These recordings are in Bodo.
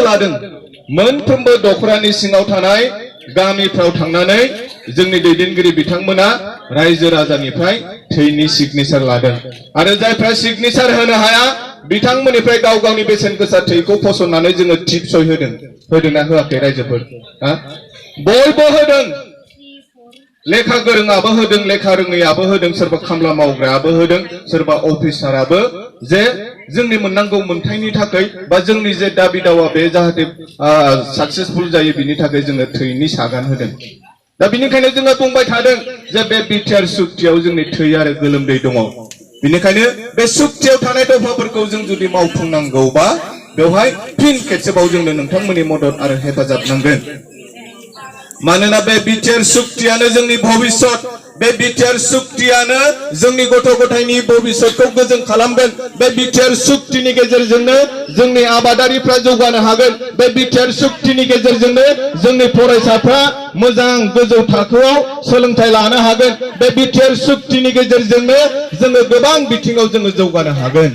लादों मोनफ्रोमबो दखरानि सिङाव थानाय गामिफ्राव थांनानै जोंनि दैदेनगिरि बिथांमोना रायजो राजानिफ्राय थैनि सिगनेचार लादों आरो जायफ्रा सिगनेचार होनो हाया बिथांमोननिफ्राय गाव गावनि बेसेन गोसा थैखौ फसंनानै जोङो टिपसय होदोंना होआखै रायजोफोर बयबो होदों लेखा गोरोंआबो होदों लेखा रोङैआबो होदों सोरबा खामला मावग्रायाबो होदों सोरबा अफिसाराबो जे जोंनि मोननांगौ मोनथायनि थाखाय बा जोंनि जे दाबि दावा बे जाहाथे साक्सेसफुल जायो बिनि थाखाय जोङो थैनि सागान होदों दा बिनिखायनो जोङो बुंबाय थादों जे बे बिटिआर सुक्तियाव जोंनि थै आरो गोलोमदै दङ बिनिखायनो बे सुक्तियाव थानाय दफाफोरखौ जों जुदि मावफुंनांगौबा बेवहाय फिन खेबसेबाव जोंनो नोंथांमोननि मदद आरो हेफाजाब नांगोन मानोना बे बिटिआर सुक्तियानो जोंनि भबिष्यत बे बिटिआर सुक्तियानो जोंनि गथ' गथायनि भबिष्यतखौ गोजों खालामगोन बे बिटिआर सुक्तिनि गेजेरजोंनो जोंनि आबादारिफ्रा जौगानो हागोन बे बिटिआर सुक्तिनि गेजेरजोंनो जोंनि फरायसाफ्रा मोजां गोजौ थाखोआव सोलोंथाइ लानो हागोन बे बिटिआर सुक्तिनि गेजेरजोंनो जोङो गोबां बिथिङाव जोङो जौगानो हागोन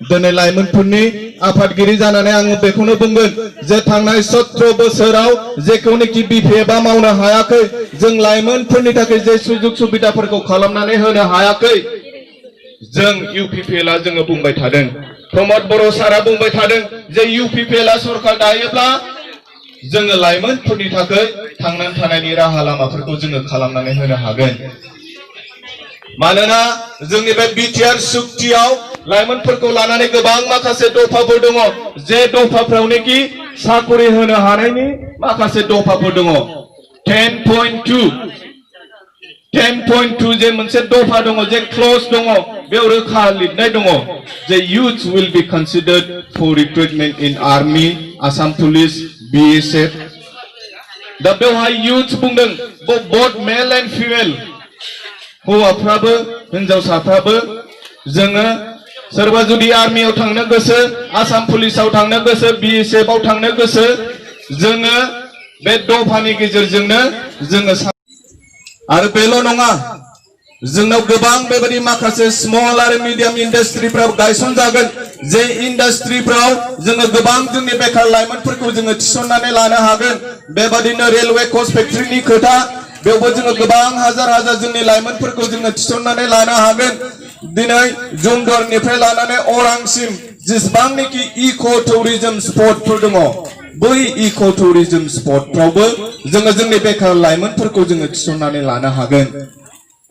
दिनै लाइमोनफोरनि आफादगिरि जानानै आं बेखौनो बुंगोन जे थांनाय 17 बोसोराव जेखौनोखि बिपिएफआ मावनो हायाखै जों लाइमोनफोरनि थाखाय जे सुजुग सुबिदाफोरखौ खालामनानै होनो हायाखै जों इउपिपिएलआ जोङो बुंबाय थादों प्रमद बर' सारा बुंबाय थादों जे इउपिपिएलआ सरकार दायोब्ला जोङो लाइमोनफोरनि थाखाय थांनानै थानायनि राहा लामाफोरखौ जोङो खालामनानै होनो हागोन मानोना जोंनि बे बिटिआर सुक्तियाव लाइमोनफोरखौ लानानै गोबां माखासे दफाफोर दङ जे दफाफ्रावनोखि साकरि होनो हानायनि माखासे दफाफोर दङ 10.2 जे मोनसे दफा दङ जे क्लज दङ बेयाव रोखा लिरनाय दङ जे youth will be considered for recruitment in army Assam police BSF दा बेवहाय youth बुंदों both male and female हौवाफ्राबो हिनजावसाफ्राबो जोङो सोरबा जुदि आर्मियाव थांनो गोसो आसाम पुलिसाव थांनो गोसो BSF आव थांनो गोसो जोङो बे दफानि गेजेरजोंनो जोङो आरो बेल' नङा जोंनाव गोबां बेबायदि माखासे स्मल आरो मिडियाम इन्डास्ट्रिफ्राव गायसन जागोन जे इन्डास्ट्रिफ्राव जोङो गोबां जोंनि बेकार लाइमोनफोरखौ जोङो थिसननानै लानो हागोन बेबादिनो रेलवे कच फेक्टरिनि खोथा बेवबो जोङो गोबां हाजार हाजार जोंनि लाइमोनफोरखौ जोङो थिसननानै लानो हागोन दिनै जुमदरनिफ्राय लानानै अरांसिम जेसेबांनाखि इक' टुरिजम स्पटफोर दङ बै इक' टुरिजम स्पटफ्रावबो जोङो जोंनि बेकार लाइमोनफोरखौ जोङो थिसननानै लानो हागोन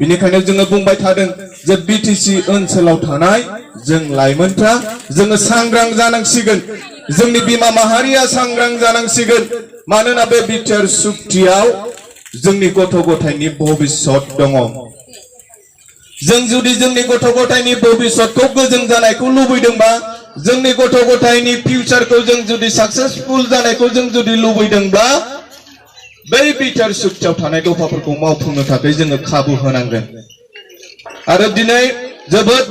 बिनिखायनो जोङो बुंबाय थादों जे बिटिसि ओनसोलाव थानाय जों लाइमोनफ्रा जोङो सांग्रां जानांसिगोन जोंनि बिमा माहारिया सांग्रां जानांसिगोन मानोना बे बिटिआर सुक्तियाव जोंनि गथ' गथायनि भबिष्यत दङ जों जुदि जोंनि गथ' गथायनि भबिष्यतखौ गोजों जानायखौ लुबैदोंबा जोंनि गथ' गथायनि फिउचारखौ जों जुदि साक्सेसफुल जानायखौ जों जुदि लुबैदोंब्ला बै बिटिआर सुक्तियाव थानाय दफाफोरखौ मावफुंनो थाखाय जोङो खाबु होनांगोन आरो दिनै जोबोद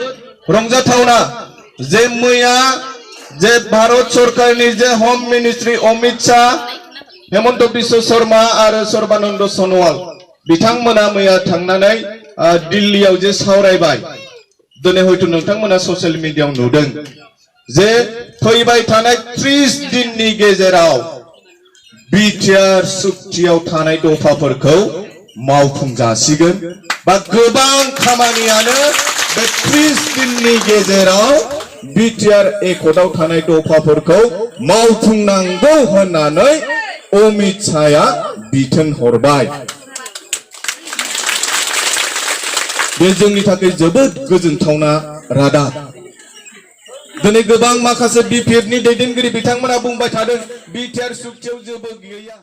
रंजाथावना जे मैया जे भारत सरकारनि जे होम मिनिस्ट्रि अमित शाह हेमन्त बिश्व शर्मा आरो सर्बानन्द सन'वाल बिथांमोना मैया थांनानै दिल्लीयाव जे सावरायबाय दिनै हयथ' नोंथांमोना ससियेल मिडियायाव नुदों जे फैबाय थानाय 30 दिननि गेजेराव बिटिआर सुक्तियाव थानाय दफाफोरखौ मावफुंजासिगोन बा गोबां खामानियानो बे 30 दिननि गेजेराव बिटिआर एकर्डआव थानाय दफाफोरखौ मावफुंनांगौ होननानै अमित शाहआ बिथोन हरबाय बे जोंनि थाखाय जोबोद गोजोनथावना रादाब दिनै गोबां माखासे बिपिएफनि दैदेनगिरि बिथांमोना बुंबाय थादों बिटिआर सुक्तियाव जेबो गैया